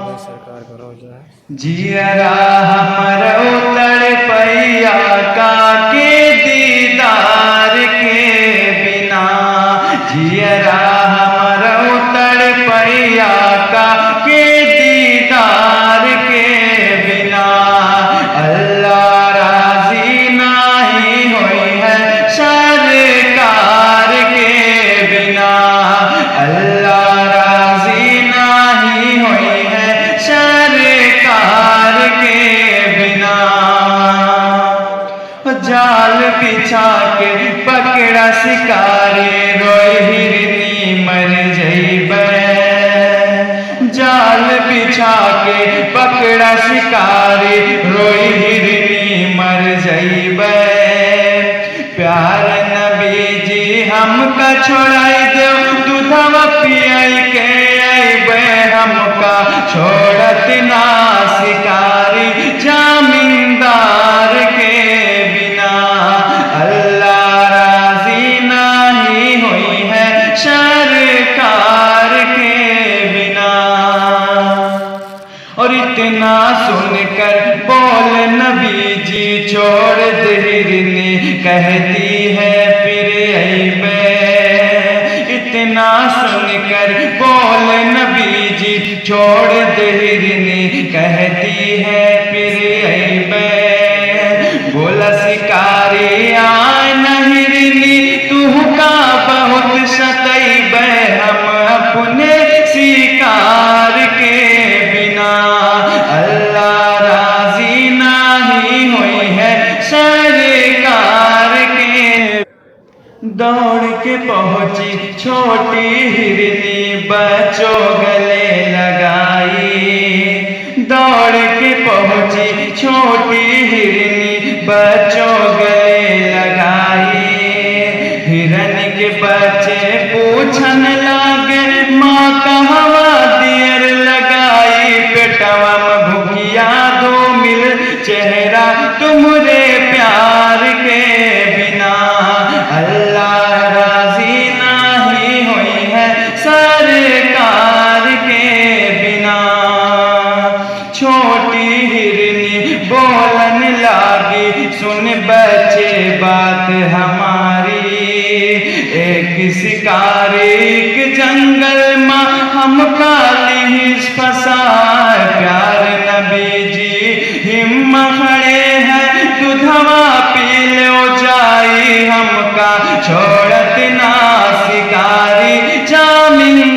सरकार करो जाए जियरा हमरो तड़पैया का के दीदार के बिना। जियरा हमरो तड़पैया का के दीदार के बिना। अल्लाह राजी नहीं होई है सरकार के बिना। अल्लाह राजी नहीं होई है सरकार के बिना। जाल बिछा के पकड़ा शिकारी रोई हिरनी मर जइबे। जाल बिछा के पकड़ा शिकारी रोई हिरनी मर जइबे। प्यार नबी जी हमका छोड़ाई दो दूधवा पियाई के अइबे। हमका छोड़त ना शिकारी जमींदार के बिना। अल्लाह राजी नहीं हुई है सरकार के बिना। और इतना सुनकर बोल नबी जी छोड़ दे हिरनी कहती है फिर अइबे। इतना सुनकर बोल नबी जी छोड़ दे हिरनी कहती है फिर अइबे। बोला शिकारी आय न हिरनी तू का बहुत सतइबे। हम अपने शिकार के बिना। अल्लाह राजी नहीं हुई है सरकार के। दौड़ के पहुंची छोटी हिरनी बच्चों गले लगाई। दौड़ के पहुंची छोटी हिरनी बच्चों गले लगाई। हिरन के बच्चे पूछन लागे माँ कहवा दियर लगाई। पेटवा में भूखिया दो मिल चेहरा तुमरे प्यार के बिना। अल्लाह राजी नहीं हुई है सरकार के बिना। छोटी हिरनी बोलन लागी सुन बच्चे बात हमारी। एक शिकारी एक जंगल में हम काली फसाए। प्यार नबी जी हिम्म खड़े हैं दूधवा पी लो जाई। हमका छोड़त ना शिकारी जमीन